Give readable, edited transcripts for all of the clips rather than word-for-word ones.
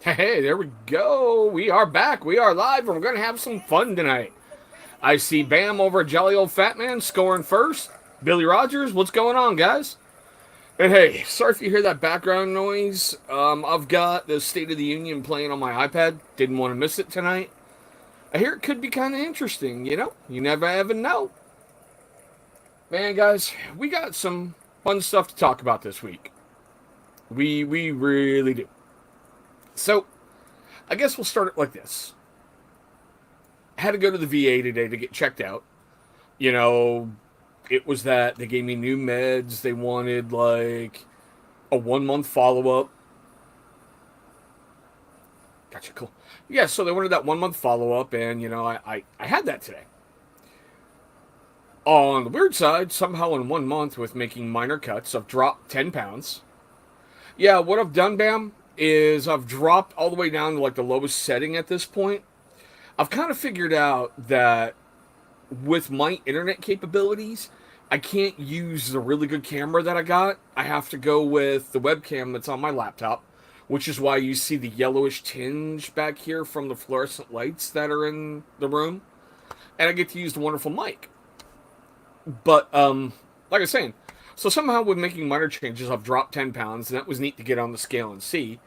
Hey, there we go. We are back. We are live, and we're going to have some fun tonight. I see Bam over at Jolly Old Fat Man scoring first. Billy Rogers, what's going on, guys? And hey, sorry if you hear that background noise. I've got the State of the Union playing on my iPad. Didn't want to miss it tonight. I hear it could be kind of interesting, you know? You never ever know. Man, guys, we got some fun stuff to talk about this week. We really do. So, I guess we'll start it like this. I had to go to the VA today to get checked out. You know, it was that they gave me new meds. They wanted like a 1 month follow up. Gotcha, cool. Yeah, so they wanted that 1 month follow up, and I had that today. On the weird side, somehow in 1 month, with making minor cuts, I've dropped 10 pounds. Yeah, what I've done, Bam, is I've dropped all the way down to like the lowest setting at this point. I've kind of figured out that with my internet capabilities, I can't use the really good camera that I got. I have to go with the webcam that's on my laptop, which is why you see the yellowish tinge back here from the fluorescent lights that are in the room. And I get to use the wonderful mic. But, like I was saying, so somehow with making minor changes, I've dropped 10 pounds, and that was neat to get on the scale and see.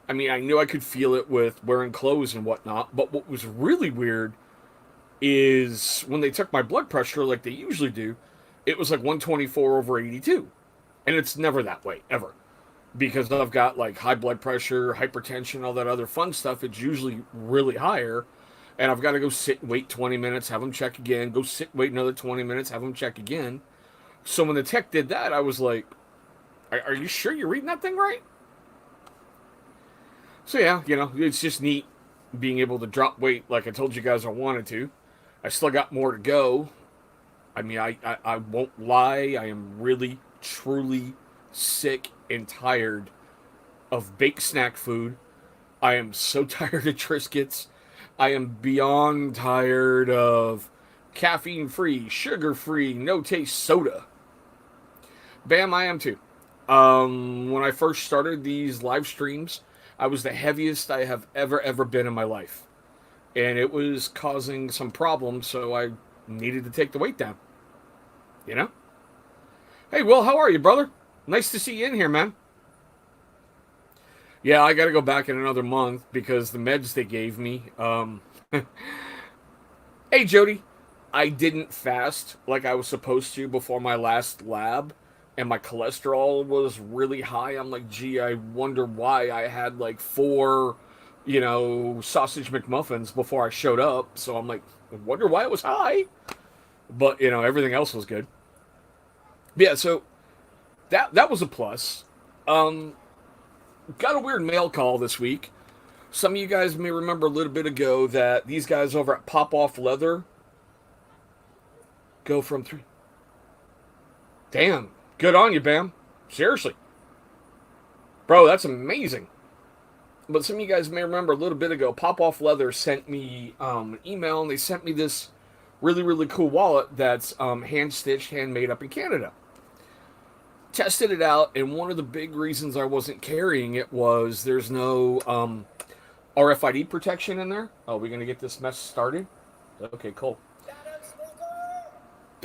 I mean, I knew I could feel it with wearing clothes and whatnot, but what was really weird is when they took my blood pressure like they usually do, it was like 124 over 82. And it's never that way, ever. Because I've got like high blood pressure, hypertension, all that other fun stuff. It's usually really higher. And I've got to go sit and wait 20 minutes, have them check again, go sit, wait another 20 minutes, have them check again. So when the tech did that, I was like, are you sure you're reading that thing right? So yeah, it's just neat being able to drop weight like I told you guys I wanted to. I still got more to go. I mean, I won't lie. I am really, truly sick and tired of baked snack food. I am so tired of Triscuits. I am beyond tired of caffeine free, sugar free, no taste soda. Bam, I am too. When I first started these live streams, I was the heaviest I have ever been in my life. And it was causing some problems, so I needed to take the weight down. You know? Hey, Will, how are you, brother? Nice to see you in here, man. Yeah, I got to go back in another month because the meds they gave me. Hey, Jody, I didn't fast like I was supposed to before my last lab, and my cholesterol was really high. I'm like, gee, I wonder why I had like four, sausage McMuffins before I showed up. So I'm like, I wonder why it was high. But everything else was good. Yeah, so that was a plus. Um, got a weird mail call this week. Some of you guys may remember a little bit ago that these guys over at Pop Off Leather go from three. Damn, good on you, Bam. Seriously, bro, that's amazing. But some of you guys may remember a little bit ago, Pop Off Leather sent me an email, and they sent me this really cool wallet that's hand stitched, handmade up in Canada. Tested it out, and one of the big reasons I wasn't carrying it was there's no RFID protection in there. Oh, we're gonna get this mess started. Okay, cool.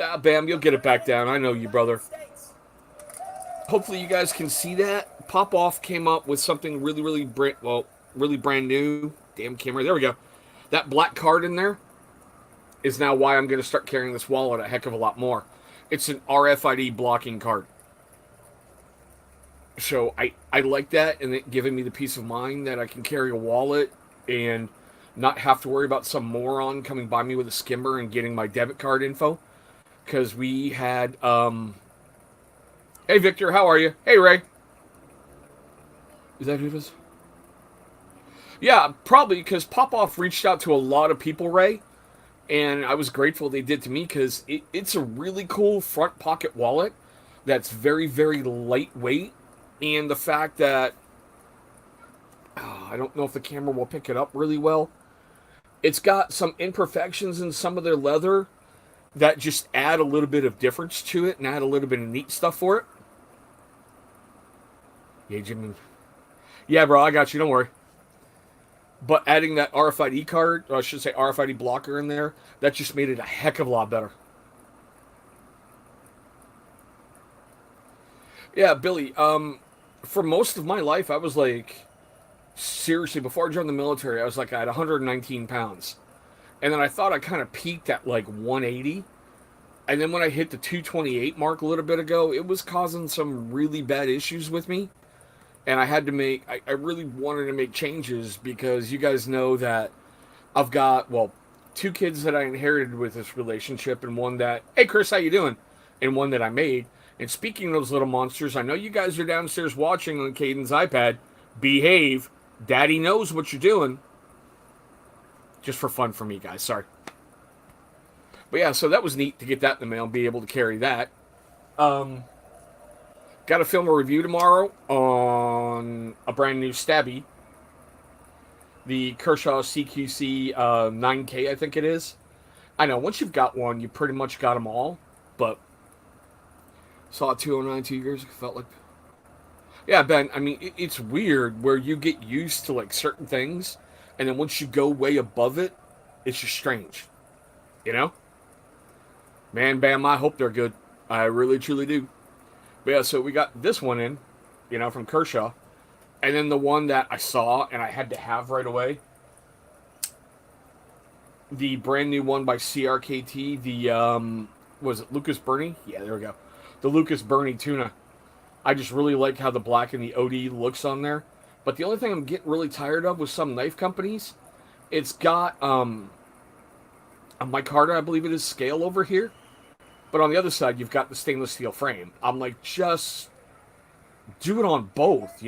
Ah, Bam, you'll get it back down. I know you, brother. Hopefully, you guys can see that. Pop Off came up with something really brand new. Damn camera. There we go. That black card in there is now why I'm going to start carrying this wallet a heck of a lot more. It's an RFID blocking card. So I like that, and it giving me the peace of mind that I can carry a wallet and not have to worry about some moron coming by me with a skimmer and getting my debit card info. Because we had, hey Victor, how are you? Hey Ray. Is that who it is? Yeah, probably because Pop Off reached out to a lot of people, Ray, and I was grateful they did to me because it's a really cool front pocket wallet that's very lightweight, and the fact that I don't know if the camera will pick it up really well. It's got some imperfections in some of their leather that just add a little bit of difference to it and add a little bit of neat stuff for it. Yeah, Jimmy. Yeah, bro, I got you. Don't worry. But adding that RFID card, or I should say RFID blocker in there, that just made it a heck of a lot better. Yeah, Billy. For most of my life, I was like, seriously, before I joined the military, I was like at 119 pounds. And then I thought I kind of peaked at like 180. And then when I hit the 228 mark a little bit ago, it was causing some really bad issues with me. And I really wanted to make changes because you guys know that I've got, well, two kids that I inherited with this relationship, and one that, hey, Chris, how you doing? And one that I made. And speaking of those little monsters, I know you guys are downstairs watching on Caden's iPad. Behave. Daddy knows what you're doing. Just for fun for me, guys. Sorry. But yeah, so that was neat to get that in the mail and be able to carry that. Um, Got to film a review tomorrow on a brand new Stabby. The Kershaw CQC 9K, I think it is. I know, once you've got one, you pretty much got them all. But saw it 209 2 years ago. Felt like, yeah, Ben. I mean, it's weird where you get used to like certain things, and then once you go way above it, it's just strange. You know, man, Bam. I hope they're good. I really, truly do. But yeah, so we got this one in, from Kershaw, and then the one that I saw and I had to have right away. The brand new one by CRKT. The was it Lucas Burney? Yeah, there we go. The Lucas Burney tuna. I just really like how the black and the OD looks on there. But the only thing I'm getting really tired of with some knife companies, it's got a micarta, I believe it is, scale over here. But on the other side, you've got the stainless steel frame. I'm like, just do it on both,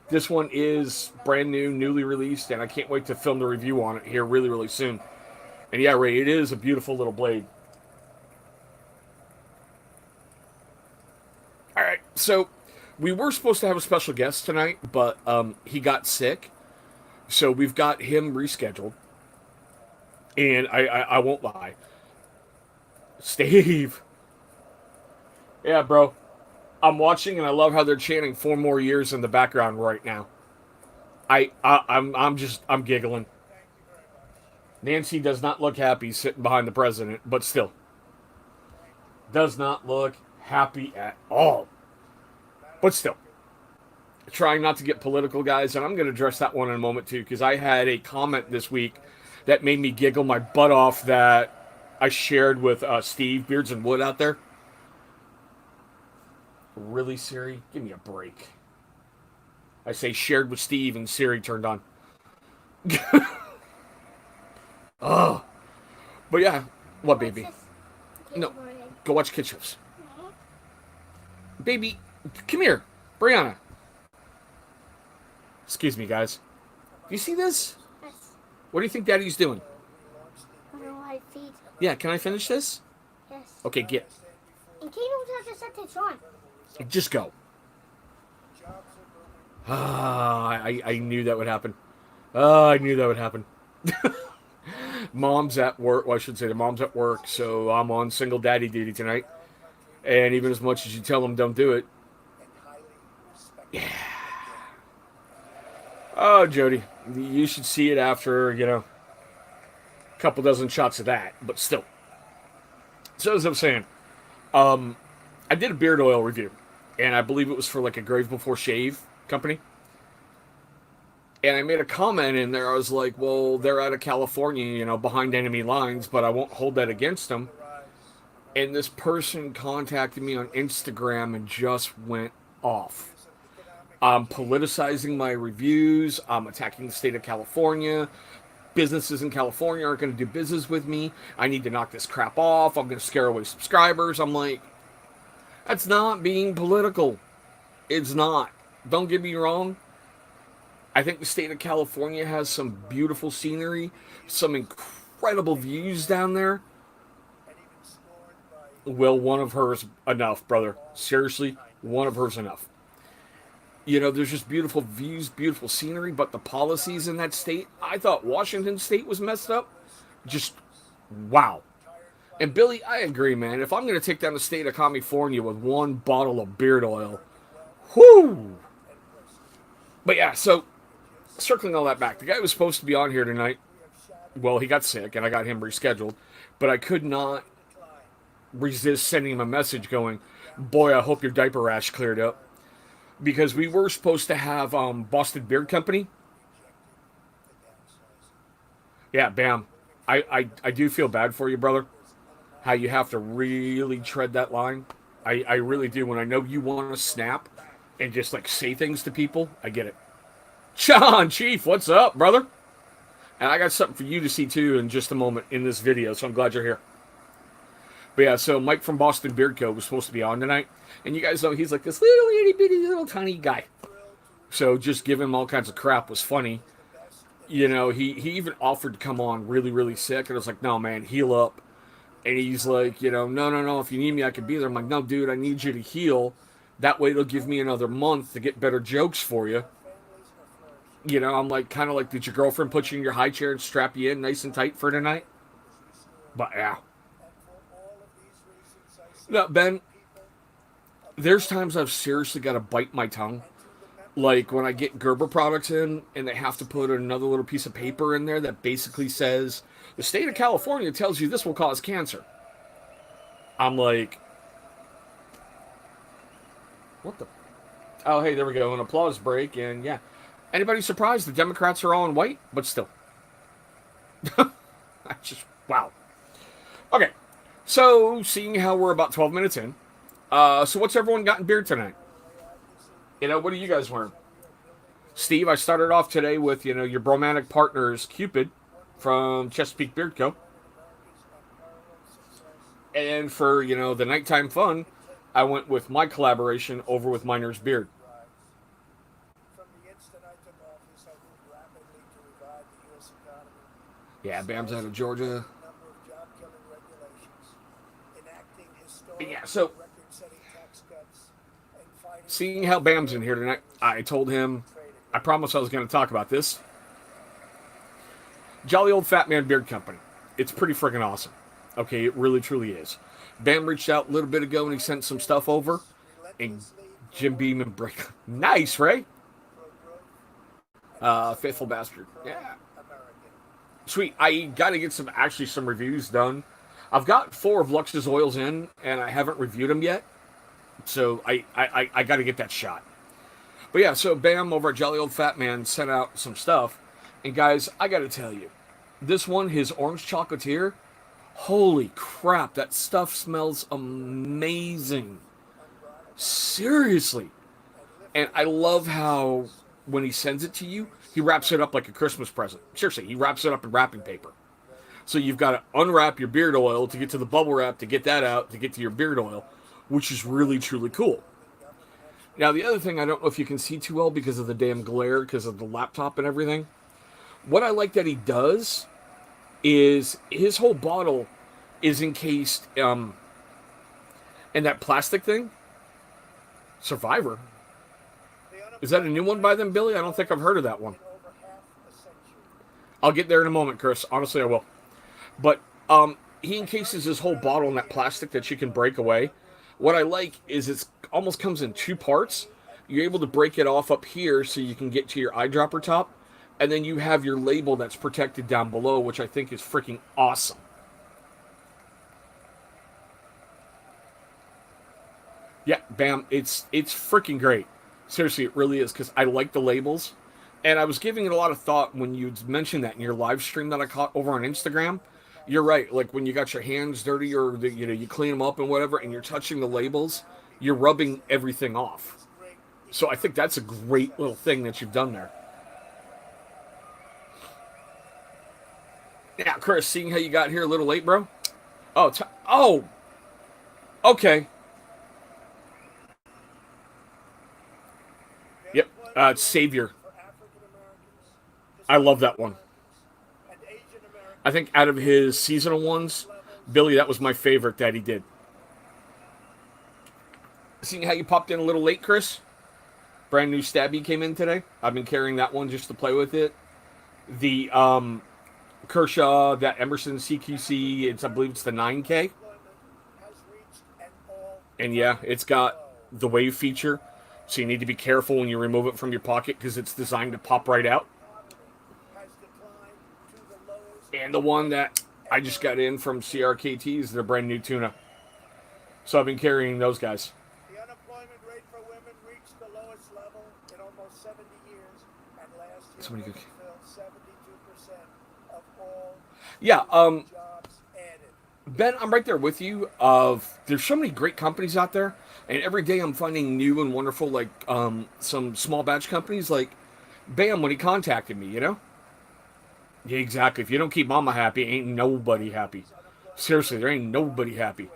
This one is brand new, newly released, and I can't wait to film the review on it here really, really soon. And yeah, Ray, it is a beautiful little blade. All right, so we were supposed to have a special guest tonight, but he got sick, so we've got him rescheduled. And I won't lie, Steve. Yeah, bro. I'm watching and I love how they're chanting 4 more years in the background right now. I'm giggling. Nancy does not look happy sitting behind the president, but still. Does not look happy at all. But still. Trying not to get political, guys, and I'm going to address that one in a moment too, because I had a comment this week that made me giggle my butt off that I shared with Steve Beards and Wood out there. Really, Siri? Give me a break. I say shared with Steve and Siri turned on. Oh. But yeah. What, baby? No. Go watch Kid Shows. Baby, come here. Brianna. Excuse me, guys. Do you see this? Yes. What do you think Daddy's doing? I don't know how to feed. Yeah, can I finish this? Yes. Okay, get. And Kate knows how to set this on. Just go. I knew that would happen. I knew that would happen. Mom's at work. Well, I should say the mom's at work, so I'm on single daddy duty tonight. And even as much as you tell them don't do it. Yeah. Oh, Jody, you should see it after, a couple dozen shots of that, but still. So as I'm saying, I did a beard oil review, and I believe it was for like a Grave Before Shave company. And I made a comment in there. I was like, well, they're out of California, behind enemy lines, but I won't hold that against them. And this person contacted me on Instagram and just went off. I'm politicizing my reviews. I'm attacking the state of California. Businesses in California aren't going to do business with me. I need to knock this crap off. I'm going to scare away subscribers. I'm like, that's not being political. It's not. Don't get me wrong. I think the state of California has some beautiful scenery, some incredible views down there. Well, one of hers enough, brother. Seriously, one of hers enough. There's just beautiful views, beautiful scenery, but the policies in that state, I thought Washington State was messed up. Just, wow. And Billy, I agree, man. If I'm going to take down the state of California with one bottle of beard oil, whoo! But yeah, so circling all that back, the guy who was supposed to be on here tonight, well, he got sick and I got him rescheduled, but I could not resist sending him a message going, boy, I hope your diaper rash cleared up. Because we were supposed to have Boston Beard Company. Yeah, Bam. I do feel bad for you, brother. How you have to really tread that line. I really do. When I know you want to snap and just like say things to people, I get it. John, Chief, what's up, brother? And I got something for you to see too in just a moment in this video, so I'm glad you're here. But yeah, so Mike from Boston Beard Co. was supposed to be on tonight. And you guys know he's like this little itty bitty little tiny guy. So just give him all kinds of crap was funny. You know, he even offered to come on really, really sick. And I was like, no, man, heal up. And he's like, you know, no, if you need me, I can be there. I'm like, no, dude, I need you to heal. That way it'll give me another month to get better jokes for you. You know, I'm like, kind of like, did your girlfriend put you in your high chair and strap you in nice and tight for tonight? But yeah. No, Ben, there's times I've seriously got to bite my tongue. Like when I get Gerber products in and they have to put another little piece of paper in there that basically says, the state of California tells you this will cause cancer. I'm like, what the? Oh, hey, there we go. An applause break. And yeah. Anybody surprised the Democrats are all in white? But still. Just, wow. Okay. So, seeing how we're about 12 minutes in. So what's everyone got in beer tonight? You know, what are you guys wearing? Steve, I started off today with, you know, your bromantic partners, Cupid, from Chesapeake Beard Co. And for, you know, the nighttime fun, I went with my collaboration over with Miner's Beard. Yeah, Bam's out of Georgia. Yeah, so seeing how Bam's in here tonight, I told him, I promised I was going to talk about this. Jolly Old Fat Man Beard Company. It's pretty freaking awesome. Okay, it really, truly is. Bam reached out a little bit ago and he sent some stuff over. And Jim Beam and Break. Nice, Ray. Faithful Bastard. Yeah. Sweet. I got to get some reviews done. I've got 4 of Lux's oils in, and I haven't reviewed them yet. So I got to get that shot. But yeah, so Bam over at Jolly Old Fat Man sent out some stuff. And guys, I got to tell you, this one, his orange chocolatier, holy crap, that stuff smells amazing. Seriously. And I love how when he sends it to you, he wraps it up like a Christmas present. Seriously, he wraps it up in wrapping paper. So you've got to unwrap your beard oil to get to the bubble wrap, to get that out, to get to your beard oil, which is really, truly cool. Now, the other thing, I don't know if you can see too well because of the damn glare, because of the laptop and everything. What I like that he does is his whole bottle is encased in that plastic thing. Survivor. Is that a new one by them, Billy? I don't think I've heard of that one. I'll get there in a moment, Chris. Honestly, I will. But he encases his whole bottle in that plastic that you can break away. What I like is it almost comes in 2 parts. You're able to break it off up here so you can get to your eyedropper top. And then you have your label that's protected down below, which I think is freaking awesome. Yeah, Bam, it's freaking great. Seriously, it really is, because I like the labels. And I was giving it a lot of thought when you mentioned that in your live stream that I caught over on Instagram. You're right, like when you got your hands dirty or you clean them up and whatever, and you're touching the labels, you're rubbing everything off. So I think that's a great little thing that you've done there. Yeah, Chris, seeing how you got here a little late, bro? Oh, okay. Yep, Savior. I love that one. I think out of his seasonal ones, Billy, that was my favorite that he did. Seeing how you popped in a little late, Chris? Brand new Stabby came in today. I've been carrying that one just to play with it. The Kershaw, that Emerson CQC, I believe it's the 9K. And yeah, it's got the wave feature. So you need to be careful when you remove it from your pocket because it's designed to pop right out. And the one that I just got in from CRKT is their brand new tuna. So I've been carrying those guys. The unemployment rate for women reached the lowest level in almost 70 years, and last year Somebody women could- filled 72% of all Yeah, jobs added. Ben, I'm right there with you. There's so many great companies out there, and every day I'm finding new and wonderful, like some small batch companies. Like, Bam, when he contacted me, you know. Yeah, exactly. If you don't keep Mama happy, ain't nobody happy. Seriously, there ain't nobody happy.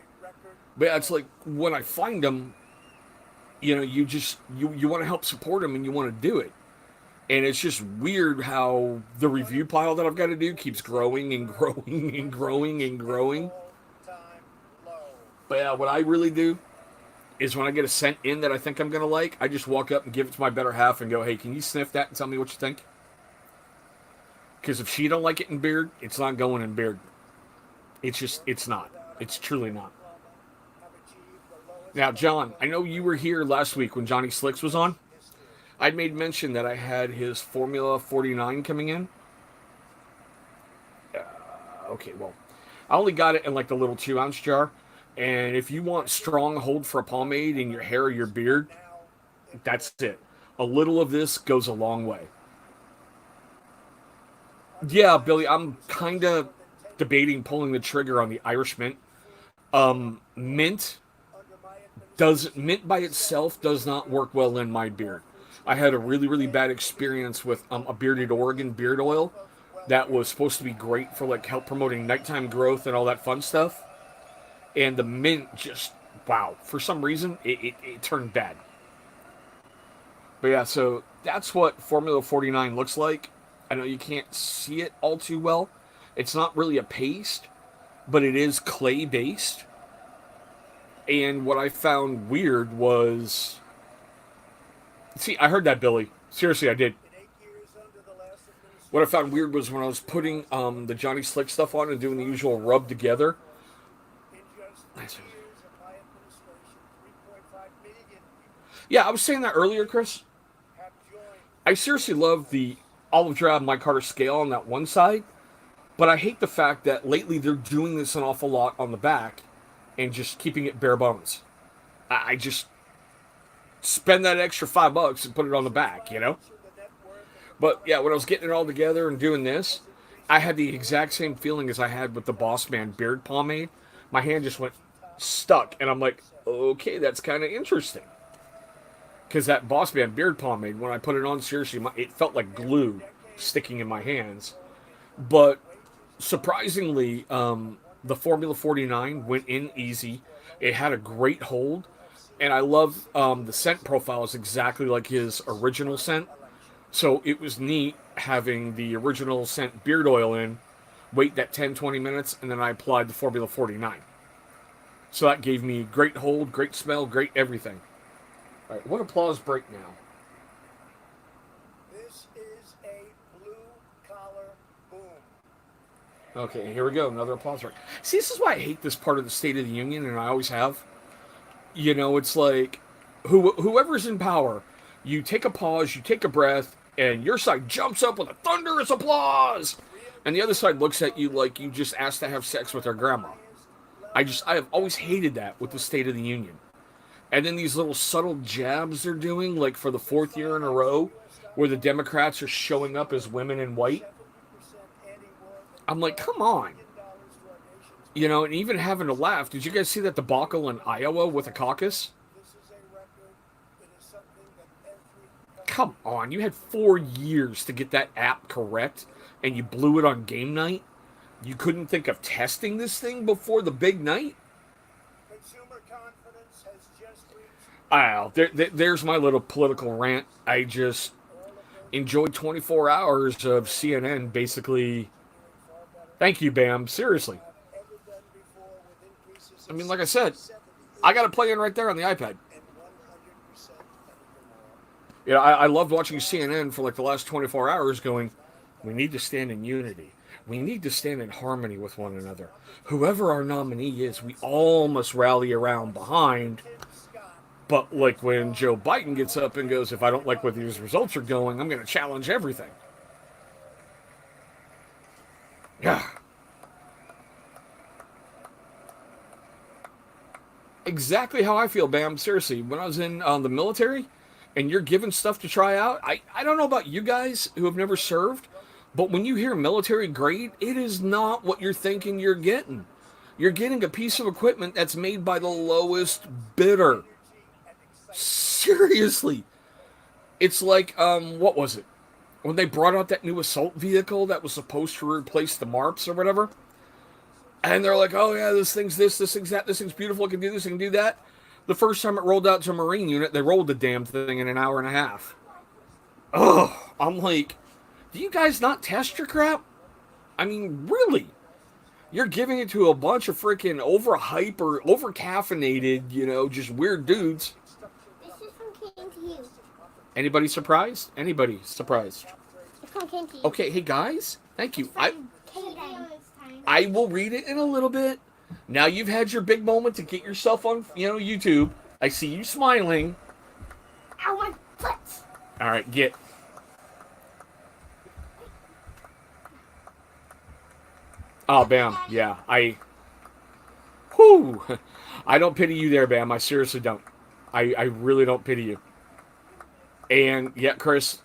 But yeah, it's like when I find them, you know, you want to help support them and you want to do it. And it's just weird how the review pile that I've got to do keeps growing and growing and growing and growing. All-time low. But yeah, what I really do is when I get a scent in that I think I'm gonna like, I just walk up and give it to my better half and go, "Hey, can you sniff that and tell me what you think?" Because if she don't like it in beard, it's not going in beard. It's not. It's truly not. Have achieved the lowest Now, John, I know you were here last week when Johnny Slicks was on. I'd made mention that I had his Formula 49 coming in. Okay, well, I only got it in like the little 2-ounce jar. And if you want strong hold for a pomade in your hair or your beard, that's it. A little of this goes a long way. Yeah, Billy, I'm kind of debating pulling the trigger on the Irish mint. Mint mint by itself does not work well in my beard. I had a really, really bad experience with a Bearded Oregon beard oil that was supposed to be great for like help promoting nighttime growth and all that fun stuff. And the mint just, wow, for some reason, it turned bad. But yeah, so that's what Formula 49 looks like. I know you can't see it all too well. It's not really a paste, but it is clay based. And what I found weird was, see, I heard that, Billy. Seriously, I did. in 8 years under the last administration. What I found weird was when I was putting the Johnny Slick stuff on and doing the usual rub together. In just 3 years of my administration, 3.5 million people Yeah, I was saying that earlier, Chris. have joined. I seriously love the olive drab Mike Carter scale on that one side, but I hate the fact that lately they're doing this an awful lot on the back and just keeping it bare bones. I just spend that extra $5 and put it on the back, you know? The net worth of But yeah, when I was getting it all together and doing this, I had the exact same feeling as I had with the Boss Man beard pomade. My hand just went stuck, and I'm like, okay, that's kind of interesting. Because that Boss Man beard pomade, when I put it on, seriously, it felt like glue sticking in my hands. But surprisingly, the Formula 49 went in easy. It had a great hold. And I love the scent profile is exactly like his original scent. So it was neat having the original scent beard oil in, wait that 10-20 minutes, and then I applied the Formula 49. So that gave me great hold, great smell, great everything. All right, what applause break now? this is a blue collar boom. Okay, here we go, another applause break. See, this is why I hate this part of the State of the Union, and I always have. You know, it's like whoever's in power, you take a pause, you take a breath, and your side jumps up with a thunderous applause, and the other side looks at you like you just asked to have sex with their grandma. I have always hated that with the State of the Union. And then these little subtle jabs they're doing, like for the 4th year in a row, where the Democrats are showing up as women in white. I'm like, come on. You know, and even having to laugh. Did you guys see that debacle in Iowa with a caucus? This is a record. It is something that every Come on, you had 4 years to get that app correct, and you blew it on game night? You couldn't think of testing this thing before the big night? consumer confidence has just reached Oh, there's my little political rant. I just enjoyed 24 hours of CNN, basically. Thank you, Bam. Seriously. ever done before with increases I mean, like I said, I got it playing right there on the iPad. and 100% anything more. You know, I loved watching CNN for like the last 24 hours going, we need to stand in unity. We need to stand in harmony with one another. Whoever our nominee is, we all must rally around behind. But like when Joe Biden gets up and goes, if I don't like where these results are going, I'm going to challenge everything. Yeah. exactly how I feel, Bam. Seriously, when I was in the military and you're given stuff to try out, I don't know about you guys who have never served, but when you hear military grade, it is not what you're thinking you're getting. You're getting a piece of equipment that's made by the lowest bidder. Seriously. It's like, what was it? When they brought out that new assault vehicle that was supposed to replace the MARPs or whatever, and they're like, oh yeah, this thing's this thing's that, this thing's beautiful, it can do this, it can do that. The first time it rolled out to a Marine unit, they rolled the damn thing in an hour and a half. Ugh. I'm like, do you guys not test your crap? I mean, really? You're giving it to a bunch of freaking overhype or over caffeinated, just weird dudes. This is from King to you. Anybody surprised? Anybody surprised? It's from King to you. Okay, hey guys, thank you. Kaden. I will read it in a little bit. Now you've had your big moment to get yourself on, YouTube. I see you smiling. I want foot. All right, get. Oh, Bam. Yeah, Whew. I don't pity you there, Bam. I seriously don't. I really don't pity you. And yeah, Chris,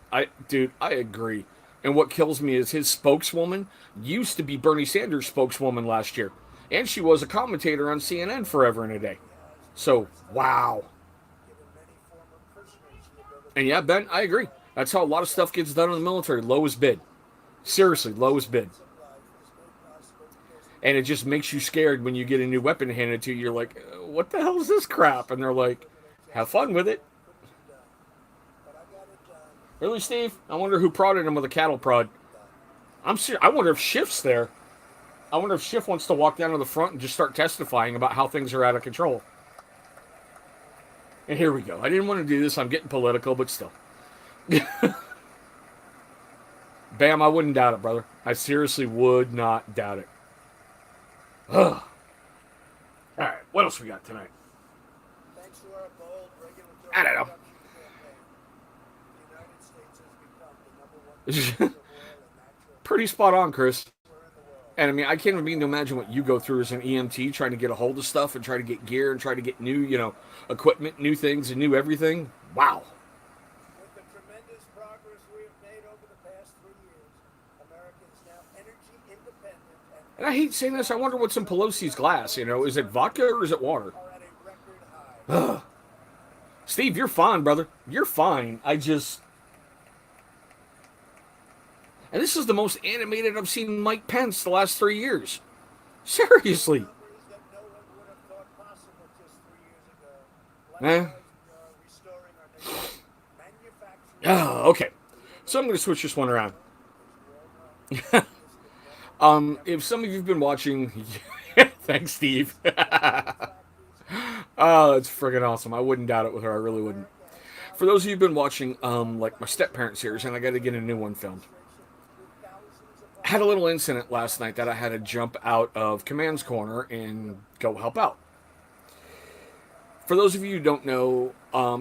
dude, I agree. And what kills me is his spokeswoman used to be Bernie Sanders' spokeswoman last year. And she was a commentator on CNN forever and a day. So, wow. And yeah, Ben, I agree. That's how a lot of stuff gets done in the military. Lowest bid. Seriously, lowest bid. And it just makes you scared when you get a new weapon handed to you. You're like, what the hell is this crap? And they're like, have fun with it. Really, Steve? I wonder who prodded him with a cattle prod. I'm serious. I wonder if Schiff's there. I wonder if Schiff wants to walk down to the front and just start testifying about how things are out of control. And here we go. I didn't want to do this. I'm getting political, but still. Bam, I wouldn't doubt it, brother. I seriously would not doubt it. Ugh. All right, what else we got tonight? Thanks to our bold regulatory I don't know. the United States has become the #1 Pretty spot on, Chris. And I mean, I can't even imagine what you go through as an EMT trying to get a hold of stuff and try to get gear and try to get new, equipment, new things, and new everything. Wow. With the tremendous progress we have made over the past 3 years, America is now energy independent And I hate saying this. I wonder what's in Pelosi's glass. Is it vodka or is it water? are at a record high. Ugh. Steve, you're fine, brother. You're fine. And this is the most animated I've seen Mike Pence the last 3 years. Seriously. Numbers that no one would have thought possible just 3 years ago. Eh. Restoring our nation's manufacturing. Oh, okay. So I'm going to switch this one around. If some of you've been watching, thanks, Steve. Oh, it's friggin' awesome. I wouldn't doubt it with her. I really wouldn't. For those of you who've been watching, like my step parent series, and I got to get a new one filmed. I had a little incident last night that I had to jump out of Command's Corner and go help out. For those of you who don't know,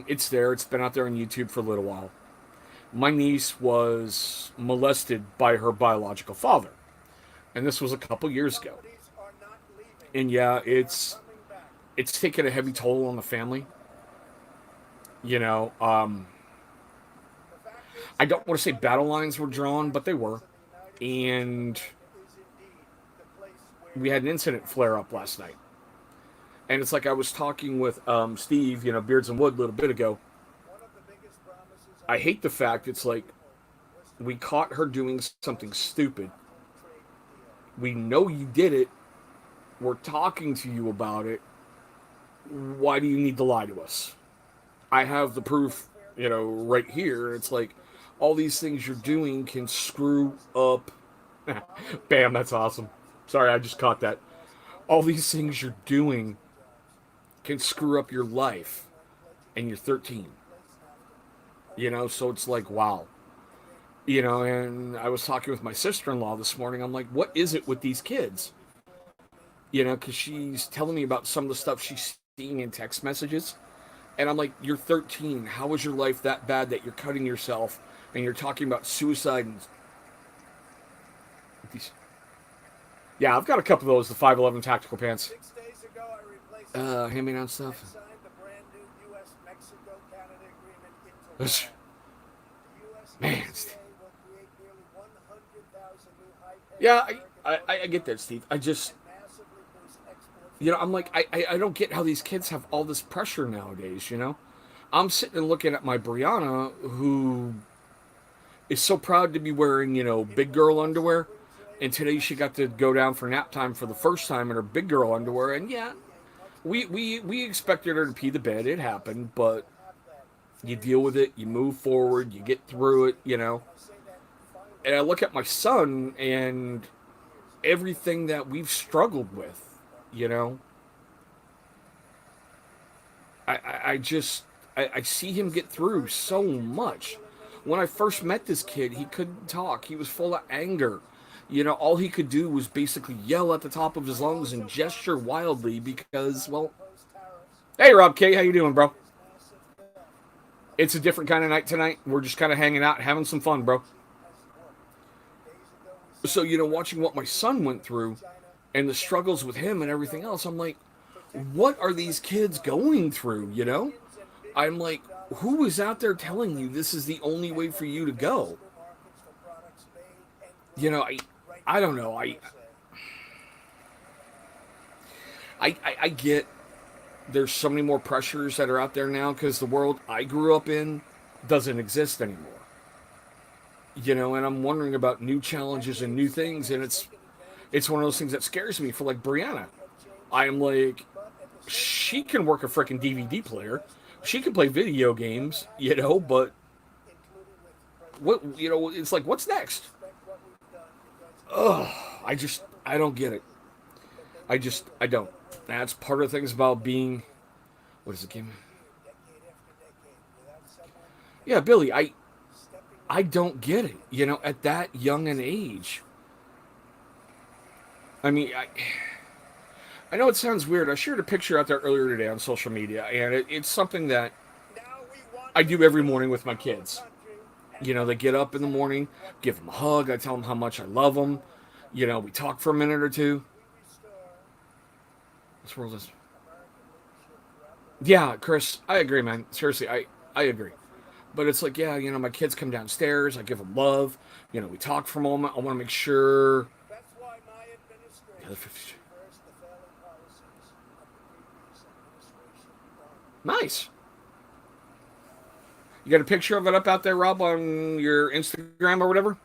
it's there. It's been out there on YouTube for a little while. My niece was molested by her biological father. And this was a couple years ago. Are not leaving. And yeah, it's Coming back. taken a heavy toll on the family. I don't want to say battle lines were drawn, but they were. And Is indeed the place where we had an incident flare up last night. And it's like I was talking with Steve, Beards and Wood a little bit ago. one of the biggest promises I hate the fact it's like we caught her doing something stupid. We know you did it. We're talking to you about it. Why do you need to lie to us? I have the proof, right here. It's like all these things you're doing can screw up. Bam, that's awesome. Sorry, I just caught that. All these things you're doing can screw up your life. And you're 13. So it's like, wow. And I was talking with my sister-in-law this morning. I'm like, what is it with these kids? Because she's telling me about some of the stuff she's seeing in text messages. And I'm like, you're 13. How is your life that bad that you're cutting yourself and you're talking about suicide? And yeah, I've got a couple of those, the 511 tactical pants. 6 days ago, I replaced hand-me-down stuff. signed the brand new U.S.-Mexico-Canada agreement into That's- law. The Man, USMCA will create nearly 100,000 new high-paying yeah, American I get that, Steve. I just, and massively boost exports. I'm like, I don't get how these kids have all this pressure nowadays, I'm sitting and looking at my Brianna, who is so proud to be wearing, big girl underwear. And today she got to go down for nap time for the first time in her big girl underwear. And yeah, we expected her to pee the bed. It happened, but you deal with it, you move forward, you get through it. And I look at my son and everything that we've struggled with, you know. I just I see him get through so much. When I first met this kid, he couldn't talk. He was full of anger. All he could do was basically yell at the top of his lungs and gesture wildly because, well, hey Rob K, how you doing, bro? It's a different kind of night tonight. We're just kind of hanging out, having some fun, bro. So, watching what my son went through and the struggles with him and everything else, I'm like, what are these kids going through, I'm like, who is out there telling you this is the only way for you to go? I don't know. I get there's so many more pressures that are out there now because the world I grew up in doesn't exist anymore. And I'm wondering about new challenges and new things, and it's one of those things that scares me for like Brianna. I'm like, she can work a freaking DVD player. She can play video games, but what, it's like, what's next? Ugh, I don't get it. I don't. That's part of the things about being, what is the game? Yeah, Billy, I don't get it, at that young an age. I mean, I know it sounds weird. I shared a picture out there earlier today on social media, and it's something that I do every morning with my kids. They get up in the morning, give them a hug, I tell them how much I love them. We talk for a minute or two. This world is... Yeah, Chris, I agree, man. Seriously, I agree. But it's like, yeah, my kids come downstairs, I give them love. We talk for a moment. I want to make sure... That's why my administration reversed the failing policies of the previous administration. Nice. You got a picture of it up out there, Rob, on your Instagram or whatever?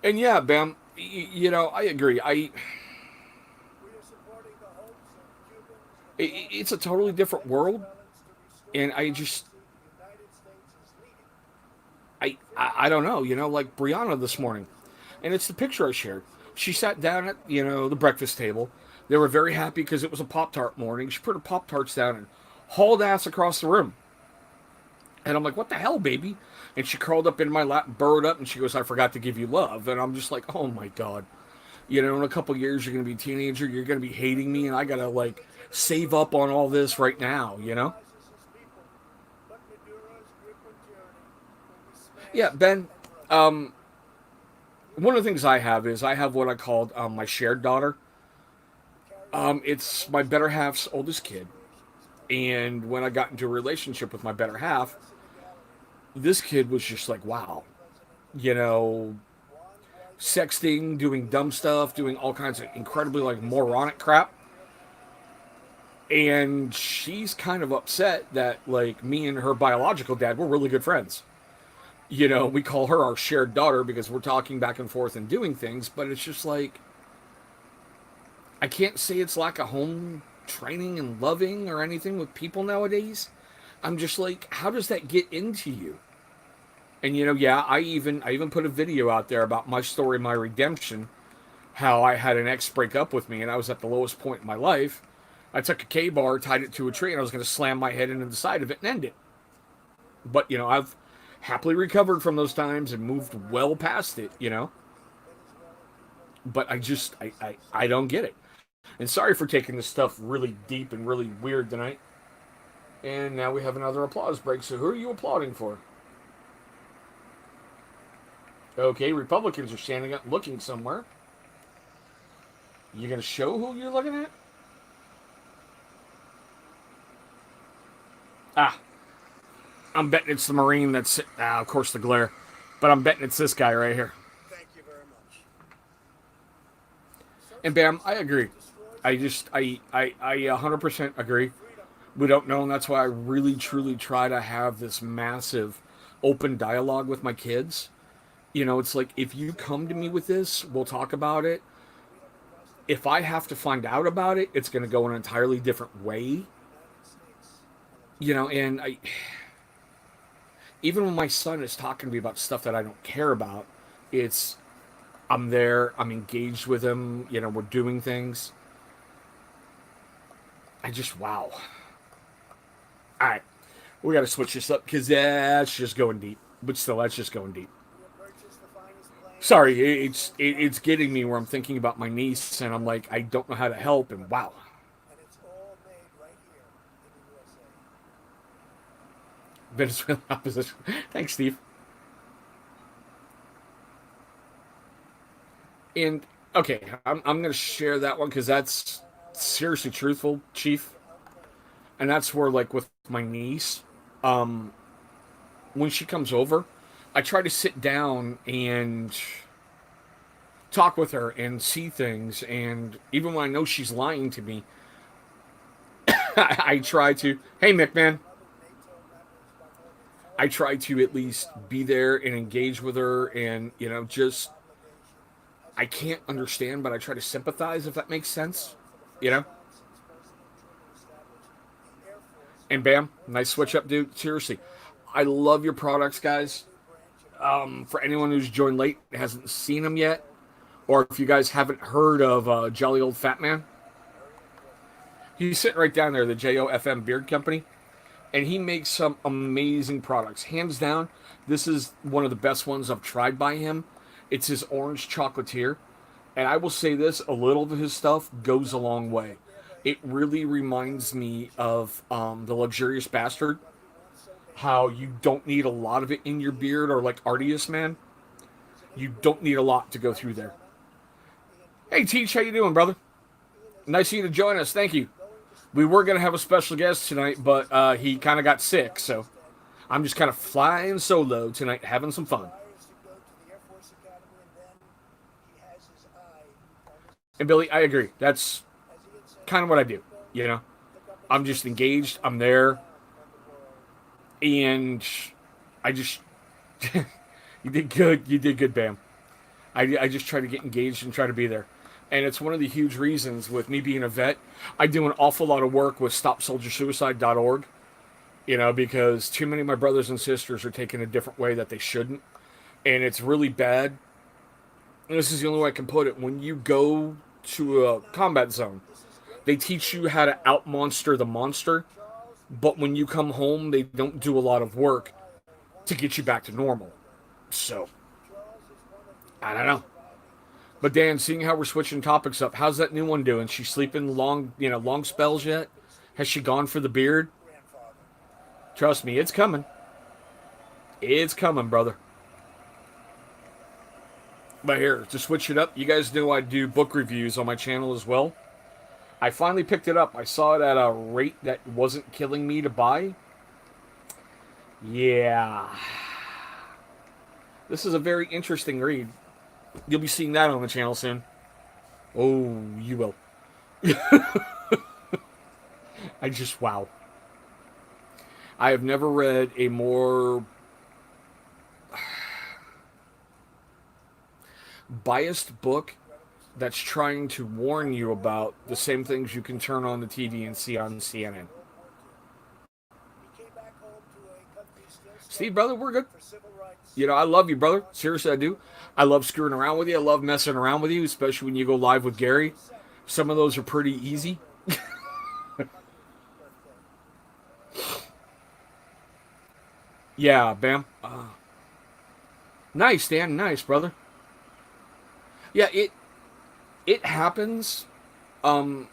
And yeah, Bam, I agree. It's a totally different world, and I don't know, like Brianna this morning, and it's the picture I shared. She sat down at, the breakfast table. They were very happy because it was a Pop-Tart morning. She put her Pop-Tarts down and hauled ass across the room. And I'm like, what the hell, baby? And she curled up in my lap, burrowed up, and she goes, I forgot to give you love. And I'm just like, oh my God. In a couple years, you're going to be a teenager. You're going to be hating me, and I got to, like, save up on all this right now, Yeah, Ben, one of the things I have is I have what I called my shared daughter. It's my better half's oldest kid. And when I got into a relationship with my better half, this kid was just like, wow. Sexting, doing dumb stuff, doing all kinds of incredibly, like, moronic crap. And she's kind of upset that, like, me and her biological dad were really good friends. We call her our shared daughter because we're talking back and forth and doing things, but it's just like, I can't say it's like a home training and loving or anything with people nowadays. I'm just like, how does that get into you? And yeah, I even put a video out there about my story, my redemption, how I had an ex break up with me and I was at the lowest point in my life. I took a K-bar, tied it to a tree, and I was going to slam my head into the side of it and end it. But, I've happily recovered from those times and moved well past it, But I don't get it. And sorry for taking this stuff really deep and really weird tonight. And now we have another applause break. So who are you applauding for? Okay, Republicans are standing up looking somewhere. You gonna show who you're looking at? Ah, I'm betting it's the Marine that's, of course, the glare. But I'm betting it's this guy right here. Thank you very much. And bam, I agree. I 100% agree. We don't know, and that's why I really, truly try to have this massive open dialogue with my kids. You know, it's like, if you come to me with this, we'll talk about it. If I have to find out about it, it's going to go an entirely different way. You know, and even when my son is talking to me about stuff that I don't care about, it's, I'm there, I'm engaged with him, you know, we're doing things. Wow. All right, we got to switch this up because that's just going deep. But still, that's just going deep. Sorry, it's getting me where I'm thinking about my niece, and I'm like, I don't know how to help, and wow. And it's all made right here in the USA. Venezuela opposition. Thanks, Steve. And okay, I'm going to share that one because that's seriously truthful, Chief. And that's where, like, with my niece, when she comes over, I try to sit down and talk with her and see things. And even when I know she's lying to me, I try to, hey, Mick, man. I try to at least be there and engage with her and, you know, just, I can't understand, but I try to sympathize, if that makes sense, you know? And bam, nice switch up, dude. Seriously, I love your products, guys. For anyone who's joined late and hasn't seen them yet, or if you guys haven't heard of Jolly Old Fat Man, he's sitting right down there, the JOFM Beard Company, and he makes some amazing products. Hands down, this is one of the best ones I've tried by him. It's his Orange Chocolatier, and I will say this, a little of his stuff goes a long way. It really reminds me of the Luxurious Bastard, how you don't need a lot of it in your beard, or like Artius Man. You don't need a lot to go through there. Hey, Teach, how you doing, brother? Nice of you to join us. Thank you. We were going to have a special guest tonight, but he kind of got sick, so I'm just kind of flying solo tonight, having some fun. And Billy, I agree. That's kind of what I do, you know? I'm just engaged. I'm there. And I just... You did good. You did good, Bam. I just try to get engaged and try to be there. And it's one of the huge reasons with me being a vet, I do an awful lot of work with StopSoldierSuicide.org, you know, because too many of my brothers and sisters are taking a different way that they shouldn't. And it's really bad. And this is the only way I can put it. When you go to a combat zone, they teach you how to out-monster the monster, but when you come home, they don't do a lot of work to get you back to normal. So, I don't know. But Dan, seeing how we're switching topics up, how's that new one doing? She sleeping long spells yet? Has she gone for the beard? Trust me, it's coming. It's coming, brother. But here, to switch it up, you guys know I do book reviews on my channel as well. I finally picked it up. I saw it at a rate that wasn't killing me to buy. Yeah. This is a very interesting read. You'll be seeing that on the channel soon. Oh, you will. Wow. I have never read a more biased book that's trying to warn you about the same things you can turn on the TV and see on CNN. Steve, brother, we're good. You know, I love you, brother. Seriously, I do. I love screwing around with you. I love messing around with you, especially when you go live with Gary. Some of those are pretty easy. Yeah, Bam. Nice, Dan. Nice, brother. Yeah, it happens. Like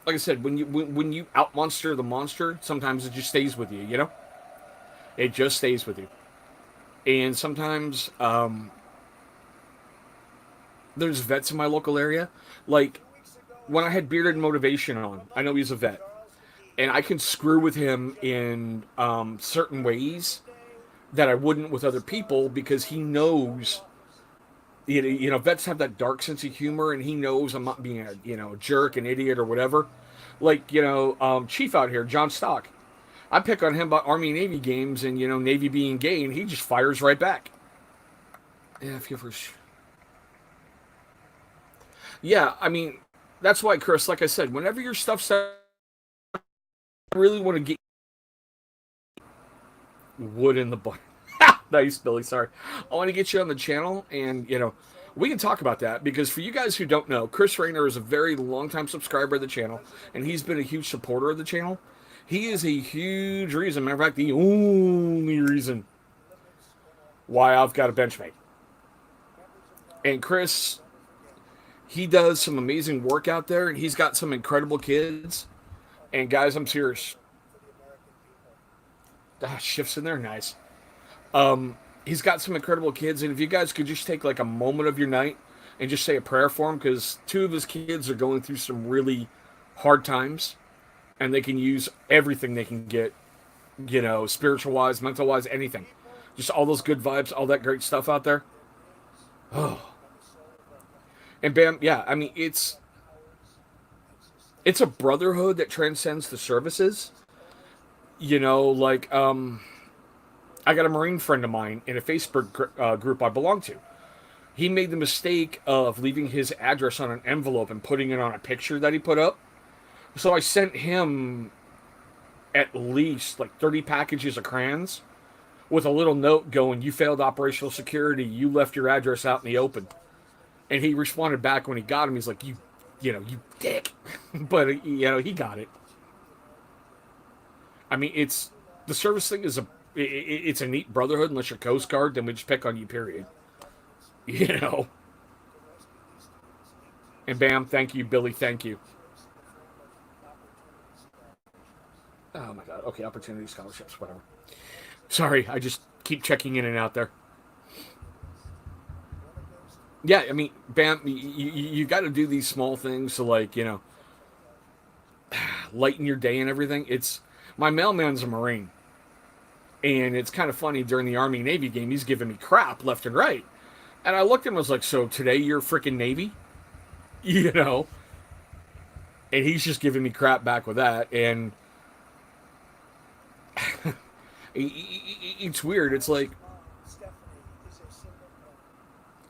I said, when you out monster the monster, sometimes it just stays with you. You know, it just stays with you. And sometimes there's vets in my local area. Like when I had Bearded Motivation on, I know he's a vet, and I can screw with him in certain ways that I wouldn't with other people because he knows. You know, vets have that dark sense of humor, and he knows I'm not being a jerk, an idiot, or whatever. Like Chief out here, John Stock. I pick on him about Army Navy games and Navy being gay, and he just fires right back. Yeah, I feel for. Yeah, I mean, that's why, Chris. Like I said, whenever your stuff's out, I really want to get wood in the butt. Nice, Billy. Sorry. I want to get you on the channel, and we can talk about that because for you guys who don't know, Chris Rayner is a very long-time subscriber of the channel, and he's been a huge supporter of the channel. He is a huge reason, matter of fact, the only reason why I've got a benchmate. And Chris, he does some amazing work out there, and he's got some incredible kids. And guys, I'm serious. Shifts in there, nice. He's got some incredible kids, and if you guys could just take like a moment of your night and just say a prayer for him, because 2 of his kids are going through some really hard times, and they can use everything they can get, spiritual wise, mental wise, anything. Just all those good vibes, all that great stuff out there. Oh. And bam, yeah, I mean, it's a brotherhood that transcends the services. I got a Marine friend of mine in a Facebook group I belong to. He made the mistake of leaving his address on an envelope and putting it on a picture that he put up. So I sent him at least like 30 packages of crayons with a little note going, "You failed operational security. You left your address out in the open." And he responded back when he got him. He's like, you dick. But, he got it. I mean, the service thing is it's a neat brotherhood. Unless you're Coast Guard, then we just pick on you, period. And bam, thank you, Billy, thank you. Oh my God. Okay, opportunity scholarships, whatever. Sorry, I just keep checking in and out there. Yeah, I mean, bam, you got to do these small things to lighten your day and everything. My mailman's a Marine. And it's kind of funny, during the Army Navy game, he's giving me crap left and right. And I looked at him and was like, "So today you're freaking Navy?" And he's just giving me crap back with that. And it's weird. It's like,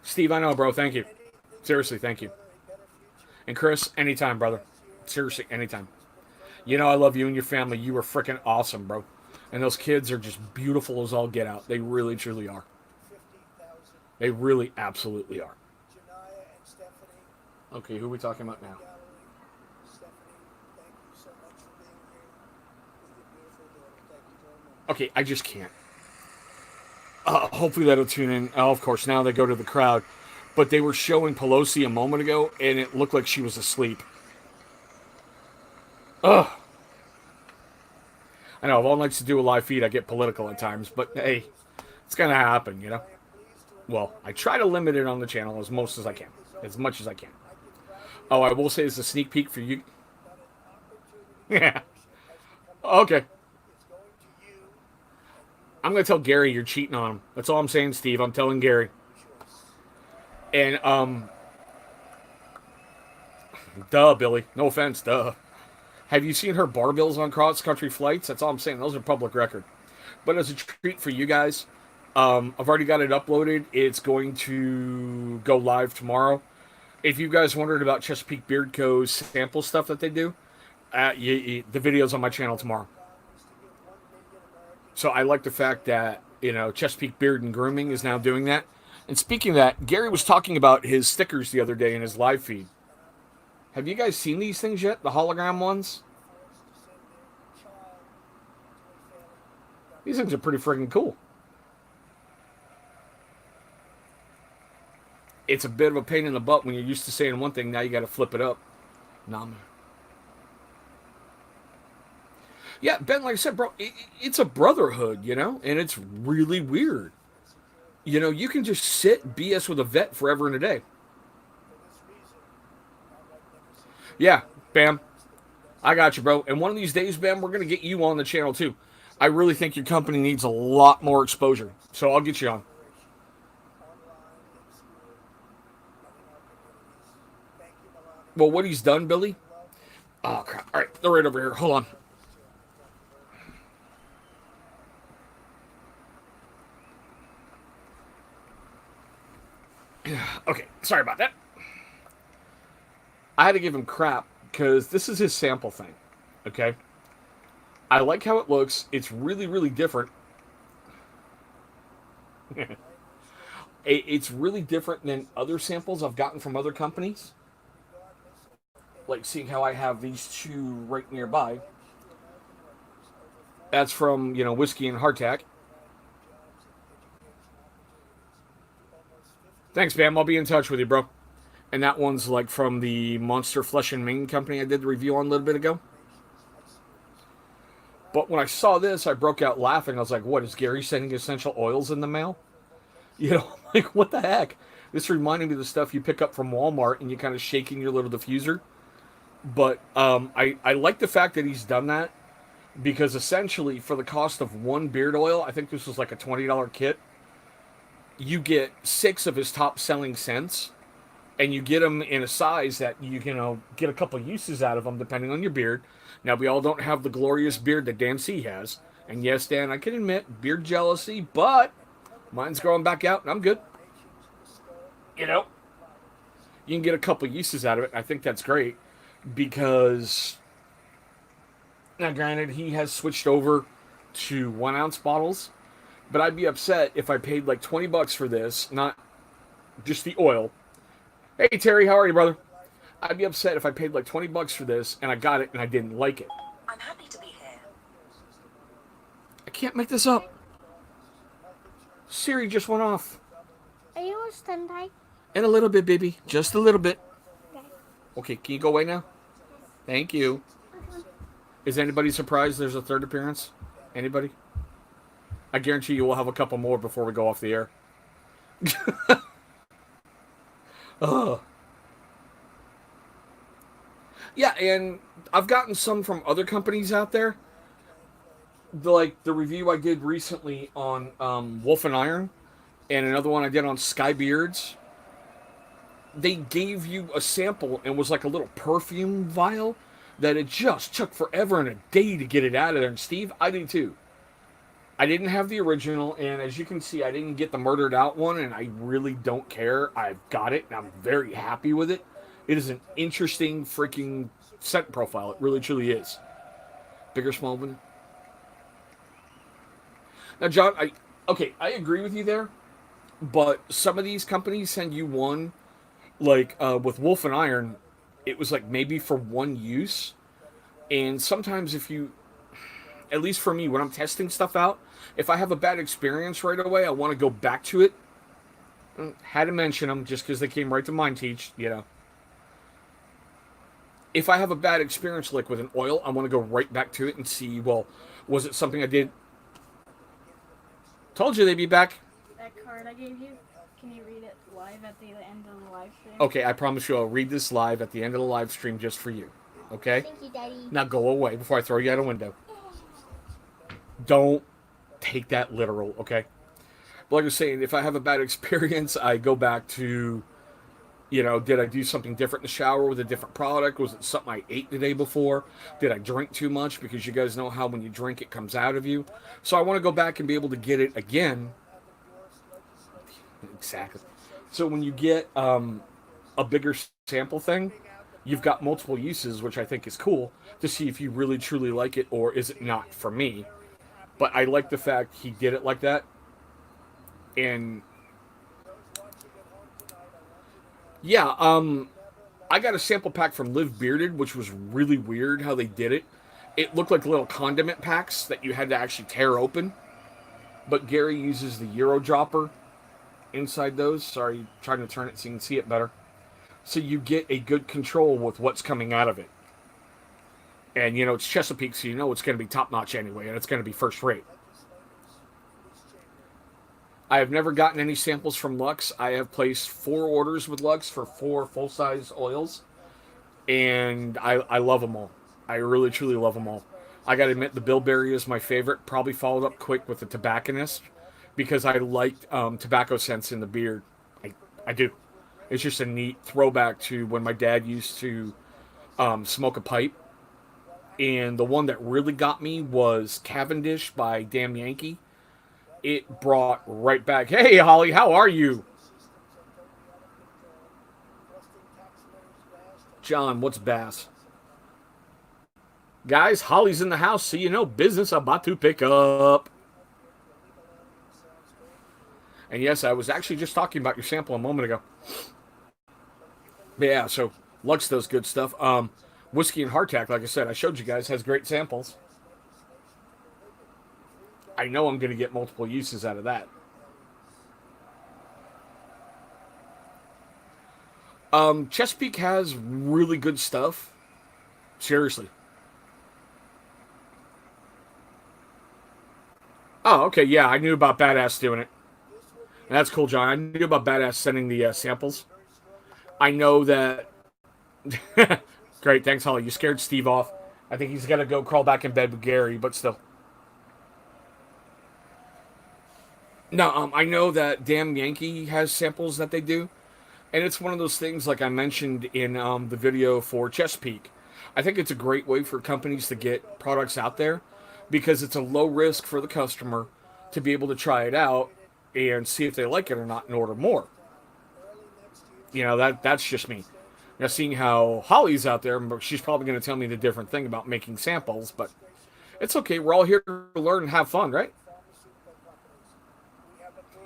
Steve, I know, bro. Thank you. Seriously, thank you. And Chris, anytime, brother. Seriously, anytime. I love you and your family. You are freaking awesome, bro. And those kids are just beautiful as all get out. They really, truly are. They really, absolutely are. Okay, who are we talking about now? Okay, I just can't. Hopefully that'll tune in. Oh, of course, now they go to the crowd. But they were showing Pelosi a moment ago, and it looked like she was asleep. Ugh. I know, if one likes to do a live feed, I get political at times, but hey, it's going to happen, Well, I try to limit it on the channel as much as I can. Oh, I will say it's a sneak peek for you. Yeah. Okay. I'm going to tell Gary you're cheating on him. That's all I'm saying, Steve. I'm telling Gary. And, duh, Billy. No offense, duh. Have you seen her barbells on cross-country flights? That's all I'm saying. Those are public record. But as a treat for you guys, I've already got it uploaded. It's going to go live tomorrow. If you guys wondered about Chesapeake Beard Co.'s sample stuff that they do, the video's on my channel tomorrow. So I like the fact that, Chesapeake Beard and Grooming is now doing that. And speaking of that, Gary was talking about his stickers the other day in his live feed. Have you guys seen these things yet? The hologram ones? These things are pretty freaking cool. It's a bit of a pain in the butt when you're used to saying one thing, now you got to flip it up. Nah, man. Yeah, Ben, like I said, bro, it's a brotherhood, and it's really weird. You can just sit BS with a vet forever and a day. Yeah, Bam. I got you, bro. And one of these days, Bam, we're gonna get you on the channel too. I really think your company needs a lot more exposure, so I'll get you on. online, in school, and in our communities. Thank you, Melania. Well, what he's done, Billy. Love this Oh crap! All right, they're right over here. Hold on. channel. Thank you very much. Okay, sorry about that. I had to give him crap because this is his sample thing. Okay, I like how it looks. It's really, really different. It's really different than other samples I've gotten from other companies. Like seeing how I have these two right nearby. That's from, Whiskey and Hardtack. Thanks, Bam. I'll be in touch with you, bro. And that one's like from the Monster Flesh and Mane company I did the review on a little bit ago. But when I saw this, I broke out laughing. I was like, what, is Gary sending essential oils in the mail? Like, what the heck? This reminded me of the stuff you pick up from Walmart and you kind of shaking your little diffuser. But I like the fact that he's done that because essentially for the cost of one beard oil, I think this was like a $20 kit, you get 6 of his top selling scents and you get them in a size that you get a couple uses out of them depending on your beard. Now we all don't have the glorious beard that Dan C has, and yes, Dan, I can admit beard jealousy, but mine's growing back out and I'm good. You know, you can get a couple uses out of it. I think that's great because now, granted, he has switched over to 1 ounce bottles, but I'd be upset if I paid like $20 for this, not just the oil. Hey Terry, how are you, brother? I'd be upset if I paid like $20 for this and I got it and I didn't like it. I'm happy to be here. I can't make this up. Siri just went off. Are you on standby? In a little bit, baby. Just a little bit. Okay. Okay, can you go away now? Thank you. Is anybody surprised there's a third appearance? Anybody? I guarantee you we'll have a couple more before we go off the air. Ugh. Yeah, and I've gotten some from other companies out there. Like the review I did recently on Wolf and Iron, and another one I did on Skybeards. They gave you a sample and was like a little perfume vial that it just took forever and a day to get it out of there. And Steve, I did too. I didn't have the original, and as you can see, I didn't get the murdered out one, and I really don't care. I've got it, and I'm very happy with it. It is an interesting freaking scent profile. It really, truly is. Bigger, small one. Now, John, I agree with you there, but some of these companies send you one, like with Wolf and Iron, it was like maybe for one use, and sometimes if you, at least for me, when I'm testing stuff out, if I have a bad experience right away, I want to go back to it. Had to mention them just because they came right to mind, Teach. If I have a bad experience like with an oil, I want to go right back to it and see, well, was it something I did? Told you they'd be back. That card I gave you, can you read it live at the end of the live stream? Okay, I promise you I'll read this live at the end of the live stream just for you. Okay? Thank you, Daddy. Now go away before I throw you out a window. Don't take that literal, okay? But like I was saying, if I have a bad experience, I go back to, did I do something different in the shower with a different product? Was it something I ate the day before? Did I drink too much? Because you guys know how when you drink, it comes out of you. So I want to go back and be able to get it again. Exactly. So when you get a bigger sample thing, you've got multiple uses, which I think is cool, to see if you really truly like it or is it not for me. But I like the fact he did it like that. And yeah, I got a sample pack from Live Bearded, which was really weird how they did it. It looked like little condiment packs that you had to actually tear open. But Gary uses the Euro Dropper inside those. Sorry, trying to turn it so you can see it better. So you get a good control with what's coming out of it. And, it's Chesapeake, so it's going to be top-notch anyway, and it's going to be first-rate. I have never gotten any samples from Lux. I have placed 4 orders with Lux for 4 full-size oils. and I love them all. I really truly love them all. I gotta admit, the Bilberry is my favorite. Probably followed up quick with the Tobacconist because I liked tobacco scents in the beard. I do. It's just a neat throwback to when my dad used to smoke a pipe. And the one that really got me was Cavendish by Damn Yankee. It brought right back. Hey, Holly, how are you? John, what's Bass? Guys, Holly's in the house, so you know business about to pick up. And yes, I was actually just talking about your sample a moment ago. But yeah, so Lux does good stuff. Whiskey and Hardtack, like I said, I showed you guys, has great samples. I know I'm going to get multiple uses out of that. Chesapeake has really good stuff. Seriously. Oh, okay, yeah, I knew about Badass doing it. And that's cool, John. I knew about Badass sending the samples. I know that. Great, thanks, Holly. You scared Steve off. I think he's gonna go crawl back in bed with Gary, but still. No, I know that Damn Yankee has samples that they do, and it's one of those things like I mentioned in the video for Chesapeake. I think it's a great way for companies to get products out there because it's a low risk for the customer to be able to try it out and see if they like it or not and order more. You know, that's just me. Now, seeing how Holly's out there, she's probably going to tell me the different thing about making samples, but it's okay. We're all here to learn and have fun, right?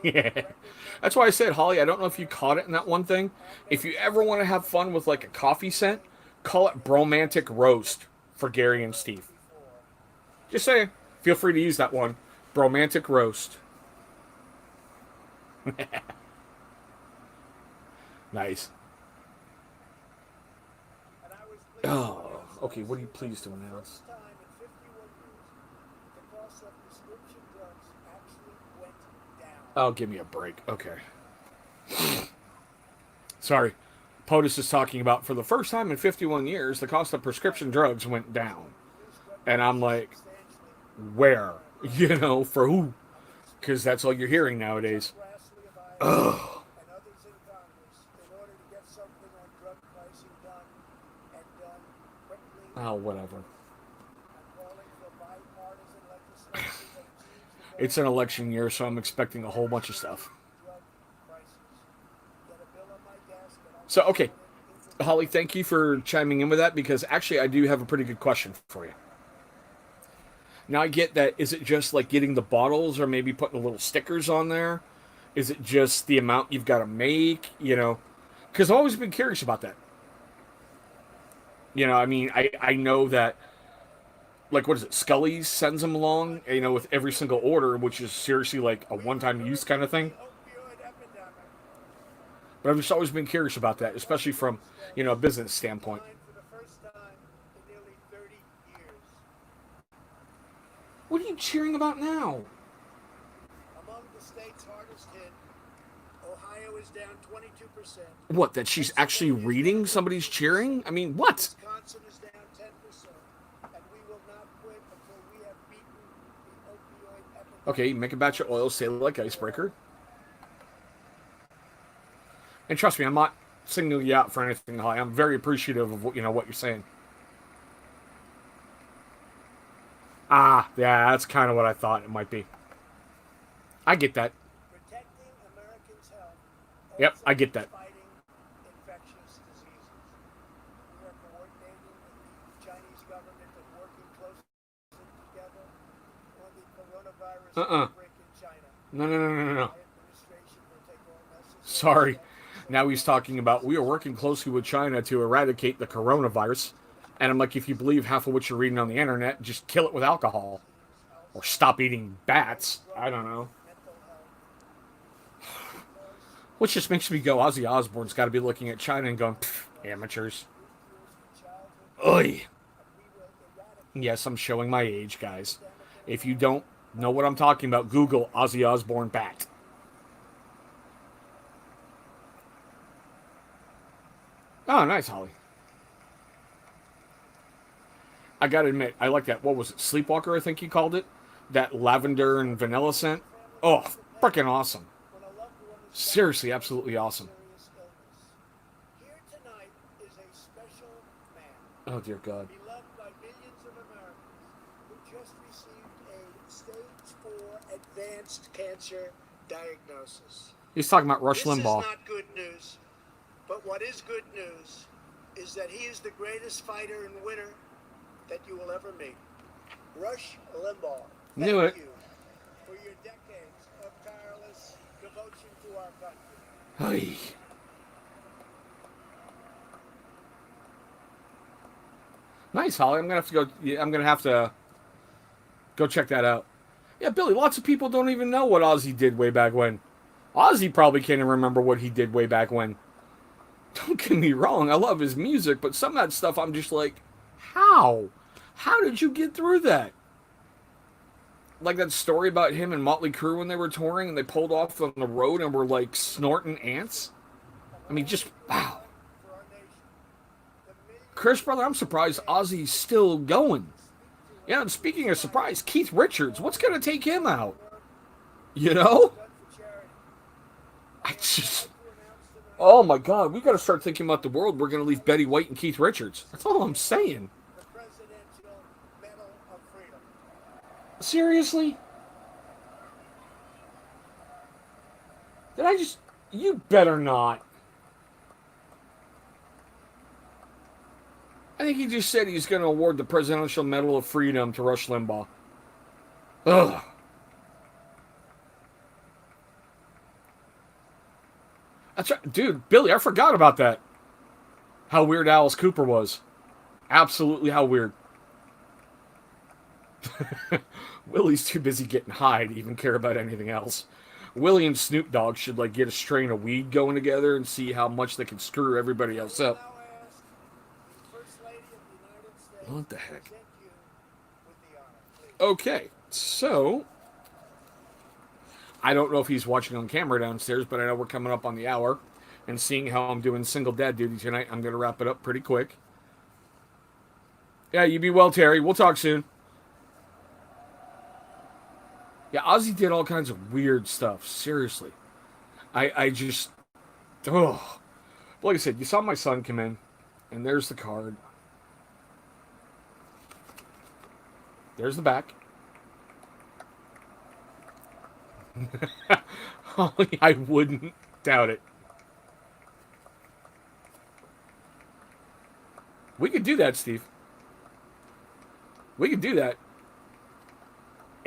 Yeah. That's why I said, Holly, I don't know if you caught it in that one thing. If you ever want to have fun with like a coffee scent, call it Bromantic Roast for Gary and Steve. Just saying. Feel free to use that one. Bromantic Roast. Nice. Oh, okay. What are you pleased to announce? Oh, give me a break. Okay. Sorry. POTUS is talking about for the first time in 51 years, the cost of prescription drugs went down. And I'm like, where? You know, for who? Because that's all you're hearing nowadays. Ugh. Oh, whatever. It's an election year, so I'm expecting a whole bunch of stuff. So, okay. Holly, thank you for chiming in with that because actually I do have a pretty good question for you. Now, I get that. Is it just like getting the bottles or maybe putting little stickers on there? Is it just the amount you've got to make? You know, because I've always been curious about that. You know, I mean, I know that, like, what is it? Scully's sends them along, you know, with every single order, which is seriously like a one-time use kind of thing. But I've just always been curious about that, especially from, you know, a business standpoint. What are you cheering about now? Among the states hardest hit, Ohio is down 22%. What, that she's actually reading somebody's cheering? I mean, what? Wisconsin is down 10%. And we will not quit until we have beaten the opioid epidemic. Okay, make a batch of oil, sail like icebreaker. And trust me, I'm not singling you out for anything, Holly. I'm very appreciative of what, you know, what you're saying. Ah, yeah, that's kind of what I thought it might be. I get that. Protecting Americans' health. Yep, I get that. Fighting infectious diseases. We are coordinating with the Chinese government and working closely together on the coronavirus outbreak in China. No. My administration will take all necessary Sorry. steps. Now he's talking about we are working closely with China to eradicate the coronavirus. And I'm like, if you believe half of what you're reading on the internet, just kill it with alcohol. Or stop eating bats. I don't know. Which just makes me go, Ozzy Osbourne's got to be looking at China and going, amateurs. Oy. Yes, I'm showing my age, guys. If you don't know what I'm talking about, Google Ozzy Osbourne bat. Oh, nice, Holly. I gotta admit, I like that. What was it? Sleepwalker, I think he called it. That lavender and vanilla scent. Oh, freaking awesome. when a loved one is Seriously, absolutely awesome. serious illness. Here tonight is a special man, Oh, dear God. beloved by millions of Americans, who just received a stage 4 advanced cancer diagnosis. He's talking about Rush This is Limbaugh. not good news, but what is good news is that he is the greatest fighter and winner that you will ever meet. Rush Limbaugh. Knew it. Thank you for your decades of tireless devotion to our country. Hey. Nice, Holly. I'm gonna have to go. Yeah, I'm gonna have to go check that out. Yeah, Billy. Lots of people don't even know what Ozzy did way back when. Ozzy probably can't even remember what he did way back when. Don't get me wrong. I love his music, but some of that stuff, I'm just like, how? How did you get through that? Like that story about him and Motley Crue when they were touring and they pulled off on the road and were like snorting ants. I mean, just wow. For our nation, the millions Chris, brother, I'm surprised Ozzy's still going. Yeah, and speaking of surprise, Keith Richards, what's going to take him out? You know? done for charity. I just, To announce tonight oh my God, we got to start thinking about the world. We're going to leave Betty White and Keith Richards. That's all I'm saying. the Presidential Medal of Freedom. Seriously? Did I just, you better not. I think he just said he's going to award the Presidential Medal of Freedom to Rush Limbaugh. Ugh. That's right. Dude, Billy, I forgot about that. How weird Alice Cooper was. Absolutely how weird. Willie's too busy getting high to even care about anything else. Willie and Snoop Dogg should like get a strain of weed going together and see how much they can screw everybody else up. Now ask the First Lady of the United States What the to heck? present you with the honor. Please. Okay, so I don't know if he's watching on camera downstairs, but I know we're coming up on the hour. And seeing how I'm doing single dad duty tonight, I'm going to wrap it up pretty quick. Yeah, you be well, Terry. We'll talk soon. Yeah, Ozzy did all kinds of weird stuff. Seriously. I just... Oh. Like I said, you saw my son come in, and there's the card. There's the back. I wouldn't doubt it. We could do that, Steve. We could do that.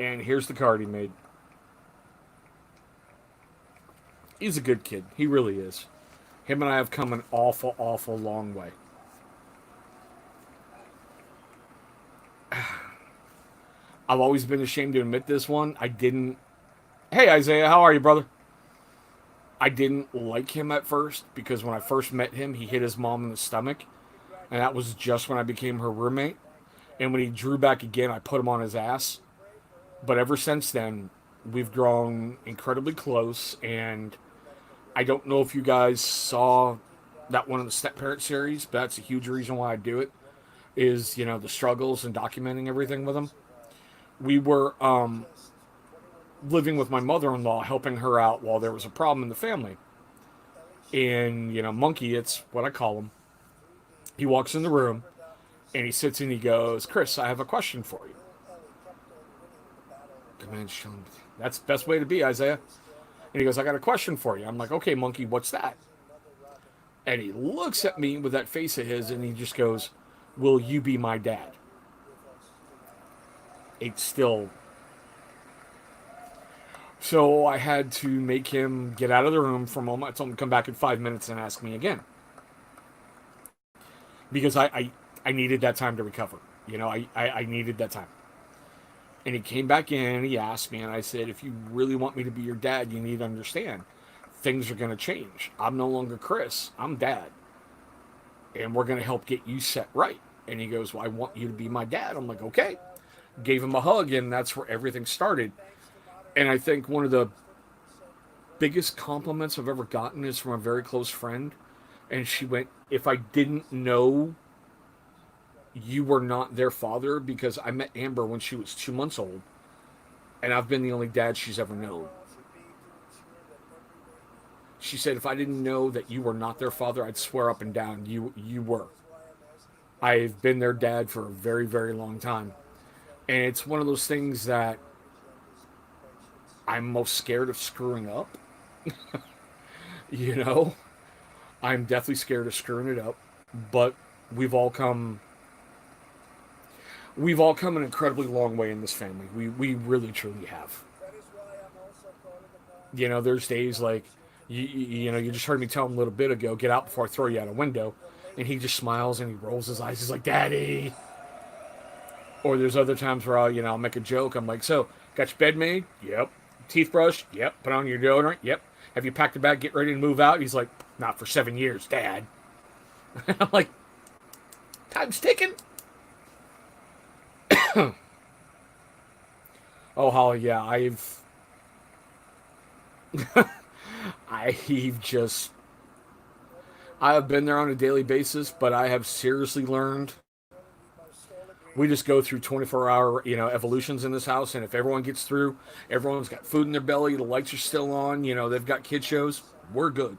And here's the card he made. He's a good kid. He really is. Him and I have come an awful, awful long way. I've always been ashamed to admit this one. I didn't... Hey, Isaiah, how are you, brother? I didn't like him at first because when I first met him, he hit his mom in the stomach. And that was just when I became her roommate. And when he drew back again, I put him on his ass. But ever since then, we've grown incredibly close. And I don't know if you guys saw that one of the Step Parent series, but that's a huge reason why I do it. Is, you know, the struggles and documenting everything with him. We were living with my mother-in-law, helping her out while there was a problem in the family. And, you know, Monkey, it's what I call him. He walks in the room, and he sits and he goes, Chris, I have a question for you. Come in, Sean. That's the best way to be, Isaiah. And he goes, I got a question for you. I'm like, okay, Monkey, what's that? And he looks at me with that face of his, and he just goes, will you be my dad? It's still... So I had to make him get out of the room for a moment. I told him to come back in 5 minutes and ask me again. Because I needed that time to recover. You know, I needed that time. And he came back in and he asked me, and I said, if you really want me to be your dad, you need to understand things are going to change. I'm no longer Chris. I'm dad. And we're going to help get you set right. And he goes, well, I want you to be my dad. I'm like, okay. Gave him a hug, and that's where everything started. And I think one of the biggest compliments I've ever gotten is from a very close friend. And she went, if I didn't know you were not their father because I met Amber when she was 2 months old, and I've been the only dad she's ever known. She said, if I didn't know that you were not their father, I'd swear up and down you were. I've been their dad for a very, very long time. And it's one of those things that I'm most scared of screwing up. You know? I'm definitely scared of screwing it up. But we've all come an incredibly long way in this family. We really truly have. You know, there's days like you know, you just heard me tell him a little bit ago, get out before I throw you out a window. And he just smiles and he rolls his eyes. He's like, Daddy. Or there's other times where I'll make a joke. I'm like, so, got your bed made? Yep. Teeth brushed? Yep. Put on your deodorant? Yep. Have you packed a bag, get ready to move out? He's like, not for 7 years, Dad. I'm like, time's ticking. Oh, Holly, yeah, I have been there on a daily basis, but I have seriously learned we just go through 24-hour, evolutions in this house, and if everyone gets through, everyone's got food in their belly, the lights are still on, they've got kid shows, we're good.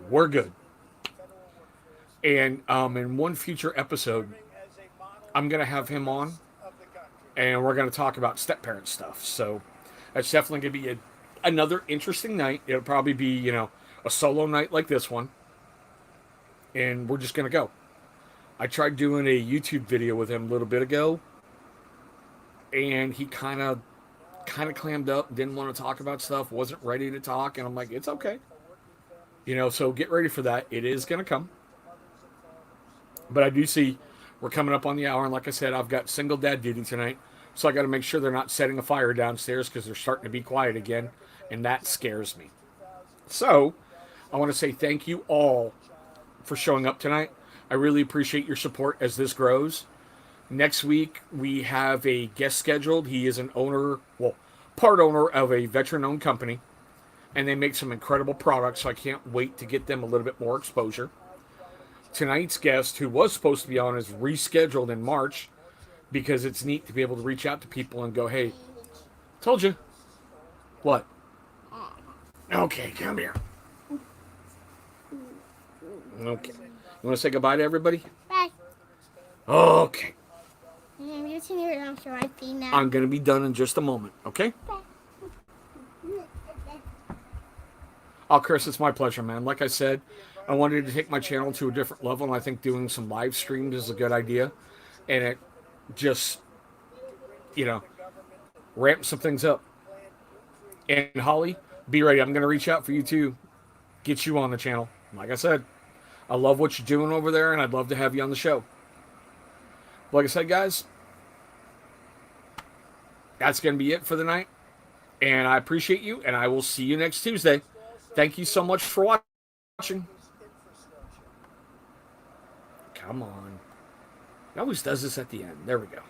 We're good. And in one future episode, I'm going to have him on, and we're going to talk about step-parent stuff. So that's definitely going to be another interesting night. It'll probably be, a solo night like this one, and we're just going to go. I tried doing a YouTube video with him a little bit ago, and he kind of clammed up, didn't want to talk about stuff, wasn't ready to talk, and I'm like, it's okay. So get ready for that. It is going to come. But I do see we're coming up on the hour, and like I said, I've got single dad duty tonight, so I got to make sure they're not setting a fire downstairs because they're starting to be quiet again, and that scares me. So I want to say thank you all for showing up tonight. I really appreciate your support as this grows. Next week, we have a guest scheduled. He is part owner of a veteran-owned company, and they make some incredible products, so I can't wait to get them a little bit more exposure. Tonight's guest, who was supposed to be on, is rescheduled in March because it's neat to be able to reach out to people and go, hey, told you. What? Okay, come here. Okay. You want to say goodbye to everybody? Bye. Okay. I'm using your arms to right feet now. I'm going to be done in just a moment, okay? Oh, Chris, it's my pleasure, man. Like I said, I wanted to take my channel to a different level, and I think doing some live streams is a good idea. And it just, ramps some things up. And Holly, be ready. I'm going to reach out for you, too. Get you on the channel. Like I said, I love what you're doing over there, and I'd love to have you on the show. Like I said, guys, that's going to be it for the night. And I appreciate you, and I will see you next Tuesday. Thank you so much for watching. Come on. He always does this at the end. There we go.